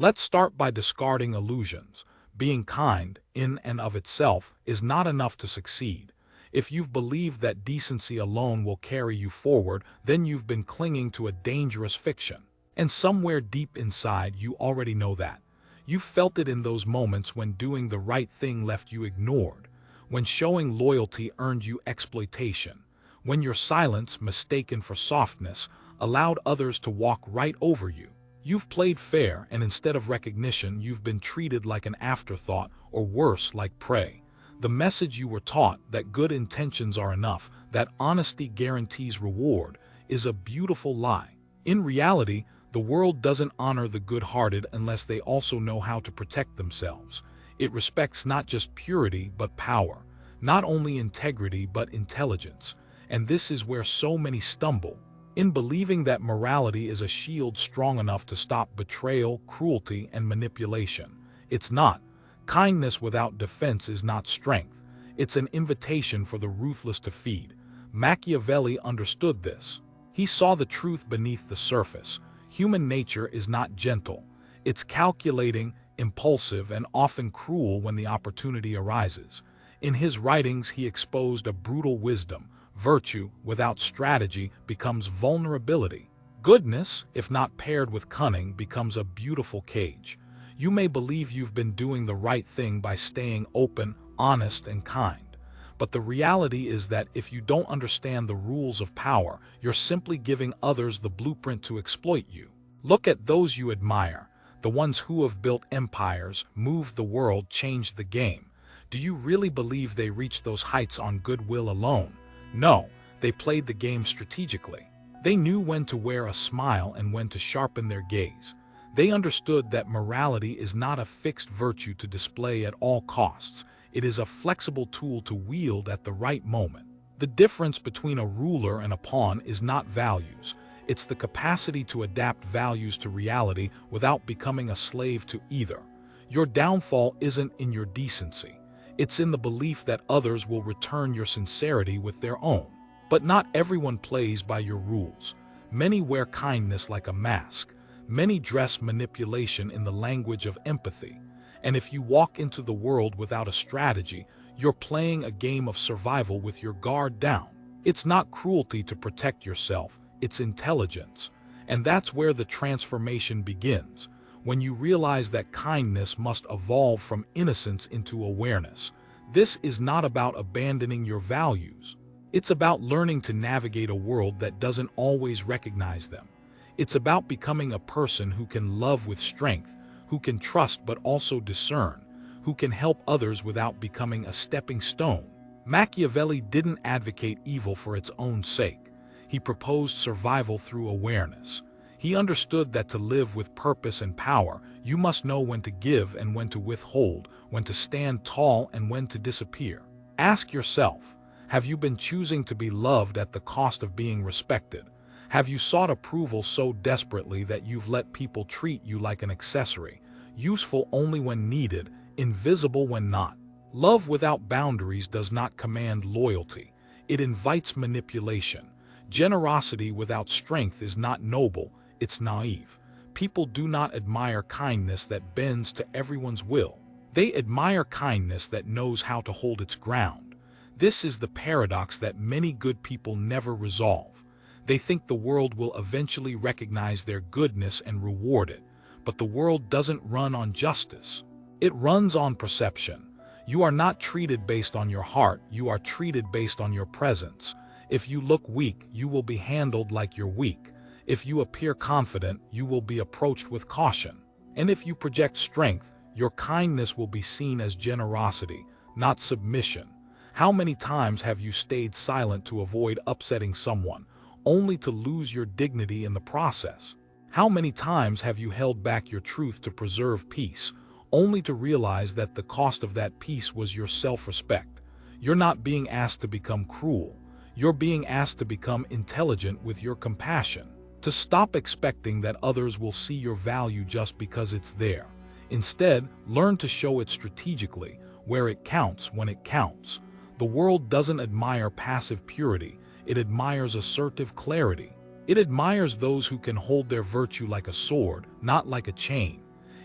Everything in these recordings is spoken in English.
Let's start by discarding illusions. Being kind, in and of itself, is not enough to succeed. If you've believed that decency alone will carry you forward, then you've been clinging to a dangerous fiction. And somewhere deep inside, you already know that. You felt it in those moments when doing the right thing left you ignored, when showing loyalty earned you exploitation, when your silence, mistaken for softness, allowed others to walk right over you. You've played fair, and instead of recognition, you've been treated like an afterthought, or worse, like prey. The message you were taught, that good intentions are enough, that honesty guarantees reward, is a beautiful lie. In reality, the world doesn't honor the good-hearted unless they also know how to protect themselves. It respects not just purity but power, not only integrity but intelligence. And this is where so many stumble, in believing that morality is a shield strong enough to stop betrayal, cruelty, and manipulation. It's not. Kindness without defense is not strength. It's an invitation for the ruthless to feed. Machiavelli understood this. He saw the truth beneath the surface. Human nature is not gentle. It's calculating, impulsive, and often cruel when the opportunity arises. In his writings, he exposed a brutal wisdom. Virtue, without strategy, becomes vulnerability. Goodness, if not paired with cunning, becomes a beautiful cage. You may believe you've been doing the right thing by staying open, honest, and kind. But the reality is that if you don't understand the rules of power, you're simply giving others the blueprint to exploit you. Look at those you admire, the ones who have built empires, moved the world, changed the game. Do you really believe they reached those heights on goodwill alone? No, they played the game strategically. They knew when to wear a smile and when to sharpen their gaze. They understood that morality is not a fixed virtue to display at all costs. It is a flexible tool to wield at the right moment. The difference between a ruler and a pawn is not values. It's the capacity to adapt values to reality without becoming a slave to either. Your downfall isn't in your decency. It's in the belief that others will return your sincerity with their own. But not everyone plays by your rules. Many wear kindness like a mask. Many dress manipulation in the language of empathy. And if you walk into the world without a strategy, you're playing a game of survival with your guard down. It's not cruelty to protect yourself, it's intelligence. And that's where the transformation begins, when you realize that kindness must evolve from innocence into awareness. This is not about abandoning your values. It's about learning to navigate a world that doesn't always recognize them. It's about becoming a person who can love with strength, who can trust but also discern, who can help others without becoming a stepping stone. Machiavelli didn't advocate evil for its own sake. He proposed survival through awareness. He understood that to live with purpose and power, you must know when to give and when to withhold, when to stand tall and when to disappear. Ask yourself, have you been choosing to be loved at the cost of being respected? Have you sought approval so desperately that you've let people treat you like an accessory, useful only when needed, invisible when not? Love without boundaries does not command loyalty. It invites manipulation. Generosity without strength is not noble, it's naive. People do not admire kindness that bends to everyone's will. They admire kindness that knows how to hold its ground. This is the paradox that many good people never resolve. They think the world will eventually recognize their goodness and reward it. But the world doesn't run on justice. It runs on perception. You are not treated based on your heart, you are treated based on your presence. If you look weak, you will be handled like you're weak. If you appear confident, you will be approached with caution. And if you project strength, your kindness will be seen as generosity, not submission. How many times have you stayed silent to avoid upsetting someone, only to lose your dignity in the process? How many times have you held back your truth to preserve peace, only to realize that the cost of that peace was your self-respect? You're not being asked to become cruel. You're being asked to become intelligent with your compassion, to stop expecting that others will see your value just because it's there. Instead, learn to show it strategically, where it counts when it counts. The world doesn't admire passive purity. It admires assertive clarity. It admires those who can hold their virtue like a sword, not like a chain.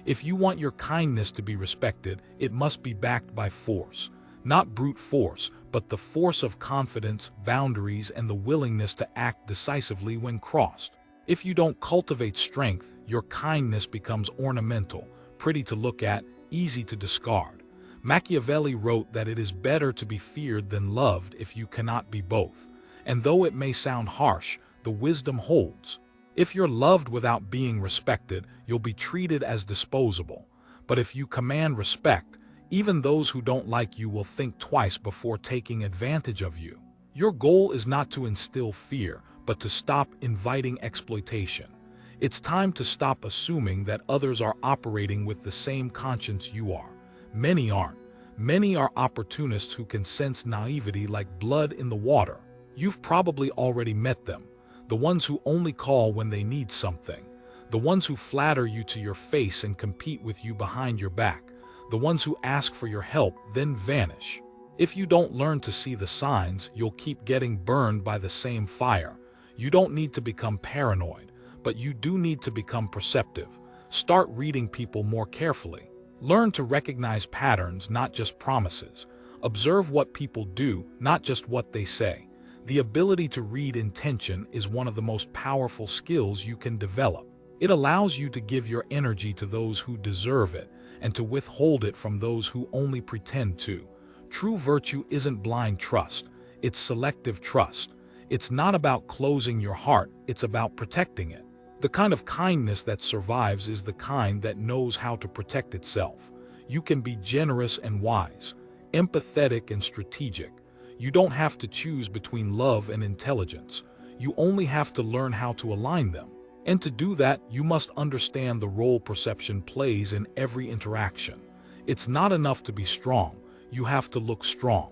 If you want your kindness to be respected, it must be backed by force. Not brute force, but the force of confidence, boundaries, and the willingness to act decisively when crossed. If you don't cultivate strength, your kindness becomes ornamental, pretty to look at, easy to discard. Machiavelli wrote that it is better to be feared than loved if you cannot be both. And though it may sound harsh, the wisdom holds. If you're loved without being respected, you'll be treated as disposable. But if you command respect, even those who don't like you will think twice before taking advantage of you. Your goal is not to instill fear, but to stop inviting exploitation. It's time to stop assuming that others are operating with the same conscience you are. Many aren't. Many are opportunists who can sense naivety like blood in the water. You've probably already met them. The ones who only call when they need something. The ones who flatter you to your face and compete with you behind your back. The ones who ask for your help, then vanish. If you don't learn to see the signs, you'll keep getting burned by the same fire. You don't need to become paranoid, but you do need to become perceptive. Start reading people more carefully. Learn to recognize patterns, not just promises. Observe what people do, not just what they say. The ability to read intention is one of the most powerful skills you can develop. It allows you to give your energy to those who deserve it, and to withhold it from those who only pretend to. True virtue isn't blind trust, it's selective trust. It's not about closing your heart, it's about protecting it. The kind of kindness that survives is the kind that knows how to protect itself. You can be generous and wise, empathetic and strategic. You don't have to choose between love and intelligence. You only have to learn how to align them. And to do that, you must understand the role perception plays in every interaction. It's not enough to be strong, you have to look strong.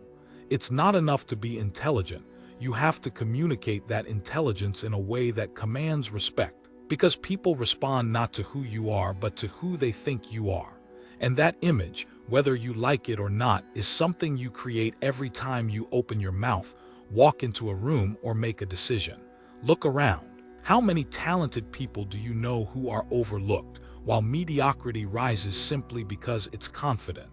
It's not enough to be intelligent, you have to communicate that intelligence in a way that commands respect. Because people respond not to who you are, but to who they think you are. And that image, whether you like it or not, is something you create every time you open your mouth, walk into a room, or make a decision. Look around. How many talented people do you know who are overlooked, while mediocrity rises simply because it's confident?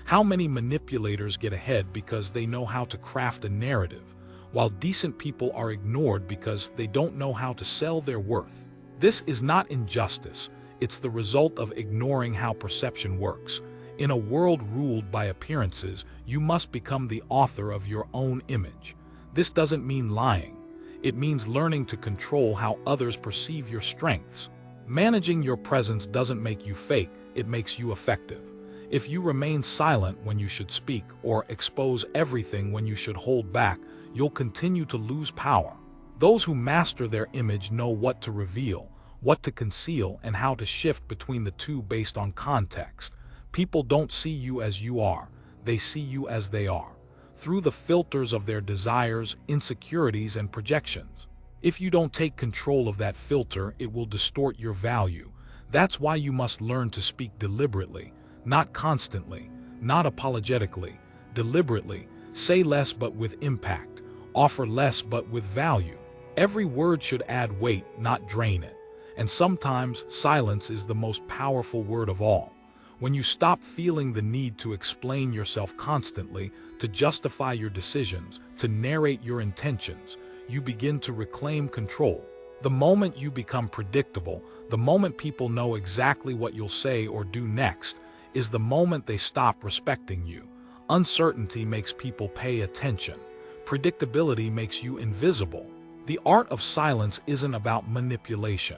How many manipulators get ahead because they know how to craft a narrative, while decent people are ignored because they don't know how to sell their worth? This is not injustice, it's the result of ignoring how perception works. In a world ruled by appearances, you must become the author of your own image. This doesn't mean lying. It means learning to control how others perceive your strengths. Managing your presence doesn't make you fake, it makes you effective. If you remain silent when you should speak, or expose everything when you should hold back, you'll continue to lose power. Those who master their image know what to reveal, what to conceal, and how to shift between the two based on context. People don't see you as you are, they see you as they are, through the filters of their desires, insecurities, and projections. If you don't take control of that filter, it will distort your value. That's why you must learn to speak deliberately, not constantly, not apologetically, deliberately. Say less but with impact, offer less but with value. Every word should add weight, not drain it. And sometimes silence is the most powerful word of all. When you stop feeling the need to explain yourself constantly, to justify your decisions, to narrate your intentions, you begin to reclaim control. The moment you become predictable, the moment people know exactly what you'll say or do next, is the moment they stop respecting you. Uncertainty makes people pay attention. Predictability makes you invisible. The art of silence isn't about manipulation.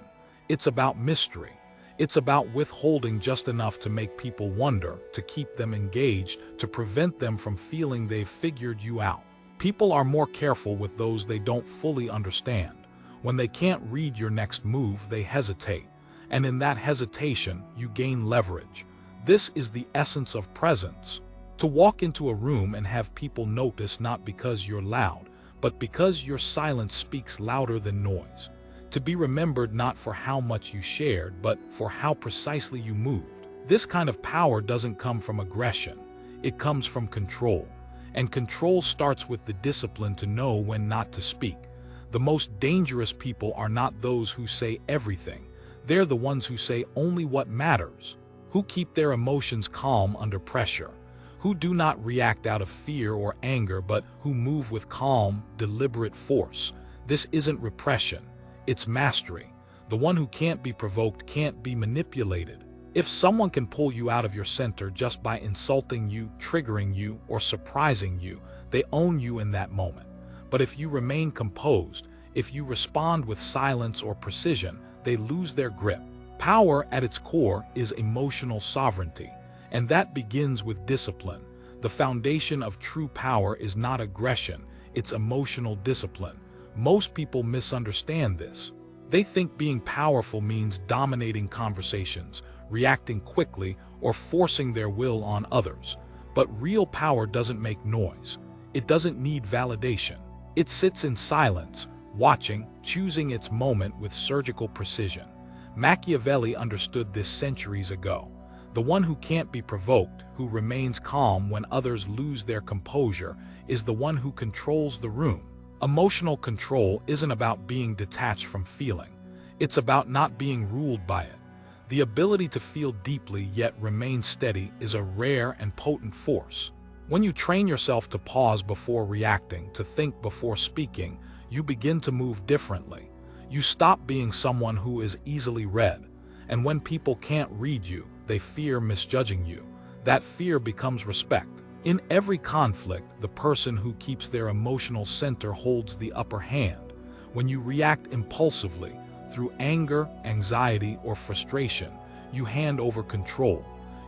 It's about mystery. It's about withholding just enough to make people wonder, to keep them engaged, to prevent them from feeling they've figured you out. People are more careful with those they don't fully understand. When they can't read your next move, they hesitate. And in that hesitation, you gain leverage. This is the essence of presence. To walk into a room and have people notice not because you're loud, but because your silence speaks louder than noise. To be remembered not for how much you shared, but for how precisely you moved. This kind of power doesn't come from aggression. It comes from control. And control starts with the discipline to know when not to speak. The most dangerous people are not those who say everything. They're the ones who say only what matters. who keep their emotions calm under pressure, who do not react out of fear or anger but who move with calm, deliberate force. This isn't repression, it's mastery. The one who can't be provoked can't be manipulated. If someone can pull you out of your center just by insulting you, triggering you, or surprising you, they own you in that moment. But if you remain composed, if you respond with silence or precision, they lose their grip. Power at its core is emotional sovereignty, and that begins with discipline. The foundation of true power is not aggression, it's emotional discipline. Most people misunderstand this. They think being powerful means dominating conversations, reacting quickly, or forcing their will on others. But real power doesn't make noise. It doesn't need validation. It sits in silence, watching, choosing its moment with surgical precision. Machiavelli understood this centuries ago. The one who can't be provoked, who remains calm when others lose their composure, is the one who controls the room. Emotional control isn't about being detached from feeling. It's about not being ruled by it. The ability to feel deeply yet remain steady is a rare and potent force. When you train yourself to pause before reacting, to think before speaking, you begin to move differently. You stop being someone who is easily read. And when people can't read you, they fear misjudging you. That fear becomes respect. In every conflict, the person who keeps their emotional center holds the upper hand. When you react impulsively, through anger, anxiety, or frustration, you hand over control.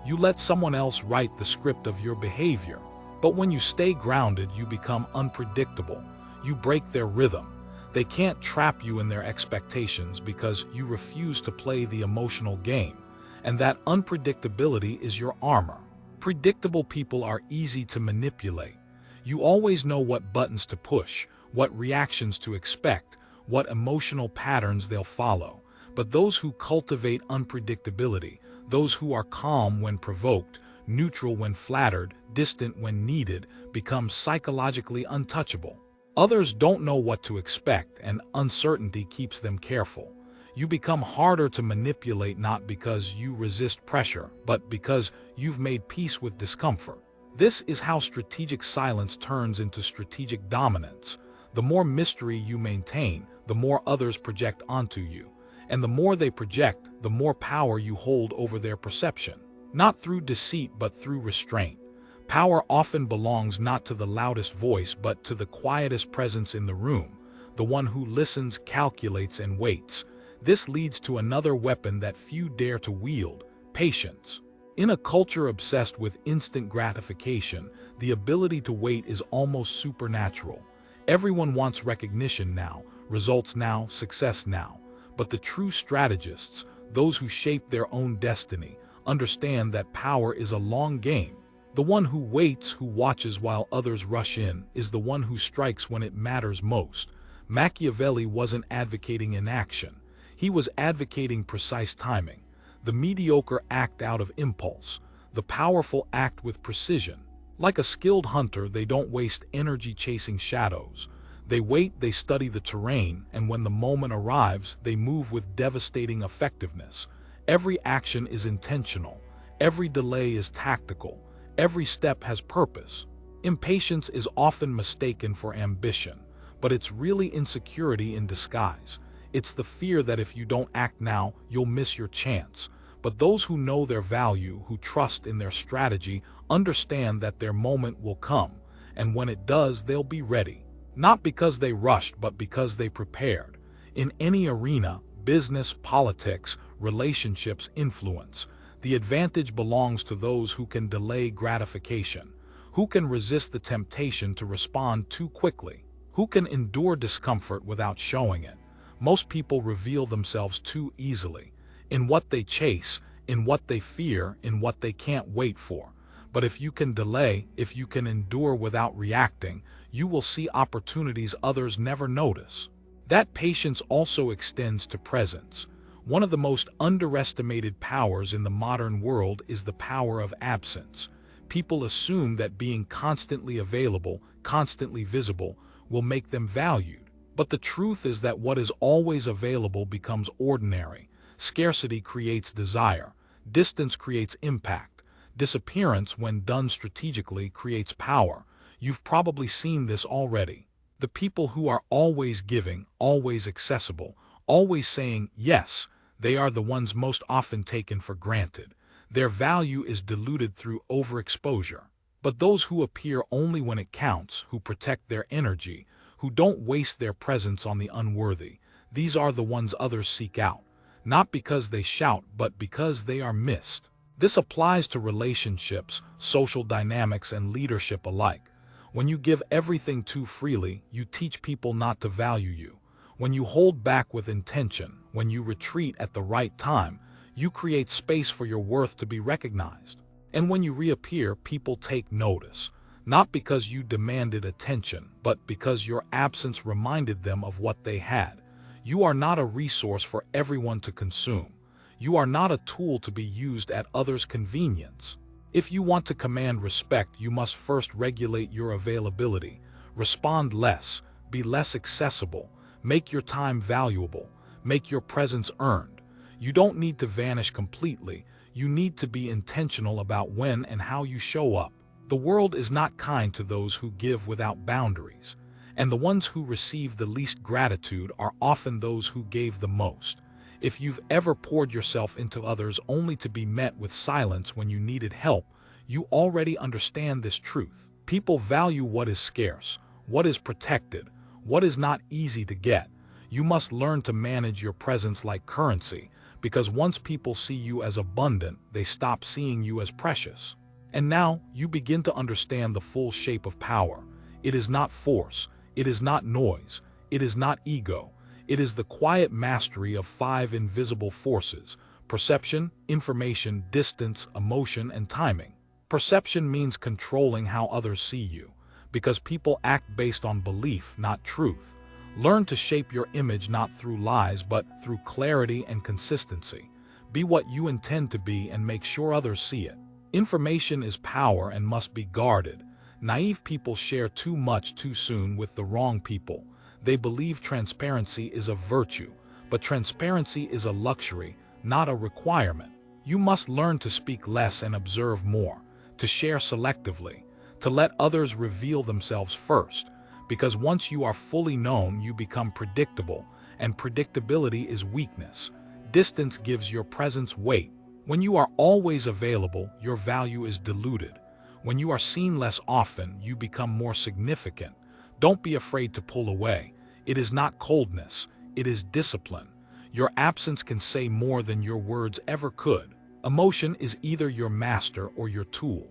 You let someone else write the script of your behavior. But when you stay grounded, you become unpredictable. You break their rhythm. They can't trap you in their expectations because you refuse to play the emotional game. And that unpredictability is your armor. Predictable people are easy to manipulate. You always know what buttons to push, what reactions to expect, what emotional patterns they'll follow. But those who cultivate unpredictability, those who are calm when provoked, neutral when flattered, distant when needed, become psychologically untouchable. Others don't know what to expect, and uncertainty keeps them careful. You become harder to manipulate not because you resist pressure, but because you've made peace with discomfort. This is how strategic silence turns into strategic dominance. The more mystery you maintain, the more others project onto you. And the more they project, the more power you hold over their perception. Not through deceit, but through restraint. Power often belongs not to the loudest voice, but to the quietest presence in the room, the one who listens, calculates, and waits. This leads to another weapon that few dare to wield: patience. In a culture obsessed with instant gratification, the ability to wait is almost supernatural. Everyone wants recognition now, results now, success now. But the true strategists, those who shape their own destiny, understand that power is a long game. The one who waits, who watches while others rush in, is the one who strikes when it matters most. Machiavelli wasn't advocating inaction. He was advocating precise timing. The mediocre act out of impulse. The powerful act with precision. Like a skilled hunter, they don't waste energy chasing shadows. They wait, they study the terrain, and when the moment arrives, they move with devastating effectiveness. Every action is intentional. Every delay is tactical. Every step has purpose. Impatience is often mistaken for ambition, but it's really insecurity in disguise. It's the fear that if you don't act now, you'll miss your chance. But those who know their value, who trust in their strategy, understand that their moment will come, and when it does, they'll be ready. Not because they rushed, but because they prepared. In any arena, business, politics, relationships, influence, the advantage belongs to those who can delay gratification, who can resist the temptation to respond too quickly, who can endure discomfort without showing it. Most people reveal themselves too easily, in what they chase, in what they fear, in what they can't wait for. But if you can delay, if you can endure without reacting, you will see opportunities others never notice. That patience also extends to presence. One of the most underestimated powers in the modern world is the power of absence. People assume that being constantly available, constantly visible, will make them valued. But the truth is that what is always available becomes ordinary. Scarcity creates desire. Distance creates impact. Disappearance, when done strategically, creates power. You've probably seen this already. The people who are always giving, always accessible, always saying yes, they are the ones most often taken for granted. Their value is diluted through overexposure. But those who appear only when it counts, who protect their energy, who don't waste their presence on the unworthy, these are the ones others seek out, not because they shout, but because they are missed. This applies to relationships, social dynamics, and leadership alike. When you give everything too freely, you teach people not to value you. When you hold back with intention, when you retreat at the right time, you create space for your worth to be recognized. And when you reappear, people take notice, not because you demanded attention, but because your absence reminded them of what they had. You are not a resource for everyone to consume. You are not a tool to be used at others' convenience. If you want to command respect, you must first regulate your availability. Respond less, be less accessible, make your time valuable, make your presence earned. You don't need to vanish completely. You need to be intentional about when and how you show up. The world is not kind to those who give without boundaries, and the ones who receive the least gratitude are often those who gave the most. If you've ever poured yourself into others only to be met with silence when you needed help, you already understand this truth. People value what is scarce, what is protected, what is not easy to get. You must learn to manage your presence like currency, because once people see you as abundant, they stop seeing you as precious. And now, you begin to understand the full shape of power. It is not force, it is not noise, it is not ego. It is the quiet mastery of 5 invisible forces: perception, information, distance, emotion, and timing. Perception means controlling how others see you, because people act based on belief, not truth. Learn to shape your image not through lies but through clarity and consistency. Be what you intend to be and make sure others see it. Information is power and must be guarded. Naive people share too much too soon with the wrong people. They believe transparency is a virtue, but transparency is a luxury, not a requirement. You must learn to speak less and observe more, to share selectively, to let others reveal themselves first, because once you are fully known, you become predictable, and predictability is weakness. Distance gives your presence weight. When you are always available, your value is diluted. When you are seen less often, you become more significant. Don't be afraid to pull away. It is not coldness, it is discipline. Your absence can say more than your words ever could. Emotion is either your master or your tool.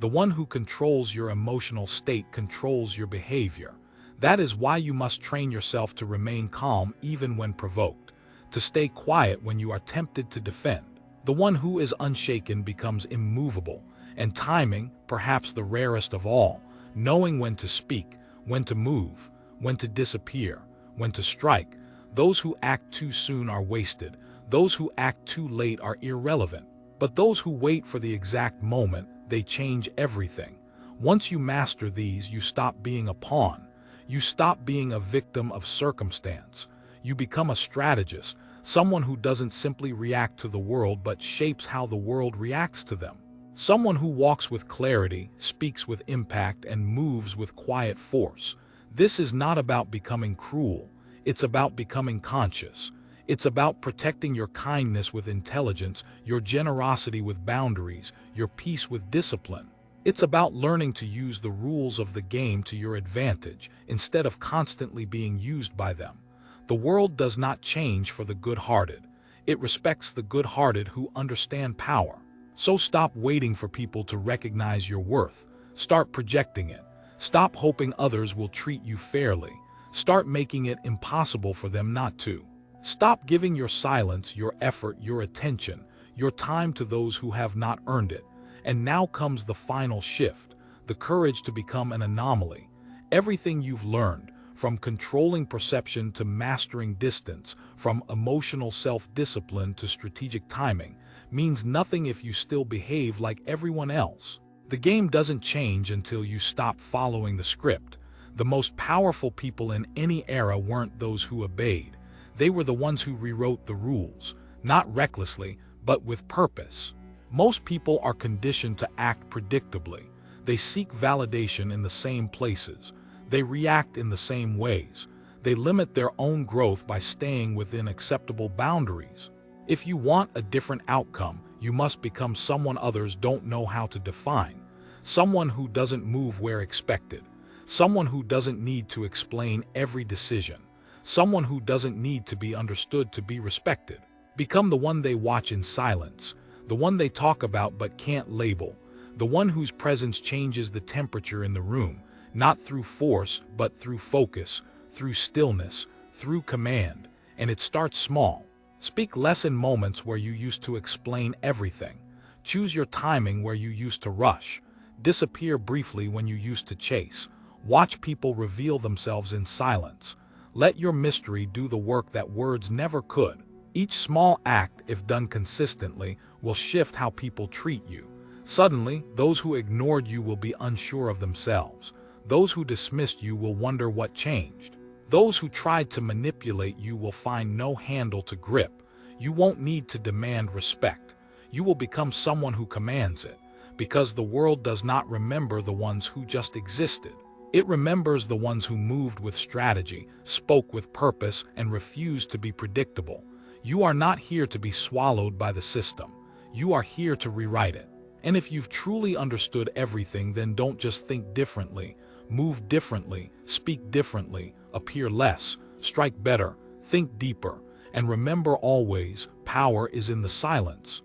The one who controls your emotional state controls your behavior. That is why you must train yourself to remain calm even when provoked, to stay quiet when you are tempted to defend. The one who is unshaken becomes immovable, and timing, perhaps the rarest of all, knowing when to speak, when to move, when to disappear, when to strike. Those who act too soon are wasted. Those who act too late are irrelevant. But those who wait for the exact moment, they change everything. Once you master these, you stop being a pawn. You stop being a victim of circumstance. You become a strategist, someone who doesn't simply react to the world but shapes how the world reacts to them. Someone who walks with clarity, speaks with impact, and moves with quiet force. This is not about becoming cruel. It's about becoming conscious. It's about protecting your kindness with intelligence, your generosity with boundaries, your peace with discipline. It's about learning to use the rules of the game to your advantage, instead of constantly being used by them. The world does not change for the good-hearted. It respects the good-hearted who understand power. So stop waiting for people to recognize your worth. Start projecting it. Stop hoping others will treat you fairly. Start making it impossible for them not to. Stop giving your silence, your effort, your attention, your time to those who have not earned it. And now comes the final shift, the courage to become an anomaly. Everything you've learned, from controlling perception to mastering distance, from emotional self-discipline to strategic timing, means nothing if you still behave like everyone else. The game doesn't change until you stop following the script. The most powerful people in any era weren't those who obeyed. They were the ones who rewrote the rules, not recklessly, but with purpose. Most people are conditioned to act predictably. They seek validation in the same places. They react in the same ways. They limit their own growth by staying within acceptable boundaries. If you want a different outcome, you must become someone others don't know how to define. Someone who doesn't move where expected. Someone who doesn't need to explain every decision. Someone who doesn't need to be understood to be respected. Become the one they watch in silence. The one they talk about but can't label. The one whose presence changes the temperature in the room, not through force but through focus, through stillness, through command. And it starts small. Speak less in moments where you used to explain everything. Choose your timing where you used to rush. Disappear briefly when you used to chase. Watch people reveal themselves in silence. Let your mystery do the work that words never could. Each small act, if done consistently, will shift how people treat you. Suddenly, those who ignored you will be unsure of themselves. Those who dismissed you will wonder what changed. Those who tried to manipulate you will find no handle to grip. You won't need to demand respect. You will become someone who commands it, because the world does not remember the ones who just existed. It remembers the ones who moved with strategy, spoke with purpose, and refused to be predictable. You are not here to be swallowed by the system. You are here to rewrite it. And if you've truly understood everything, then don't just think differently. Move differently, speak differently, appear less, strike better, think deeper, and remember always, power is in the silence.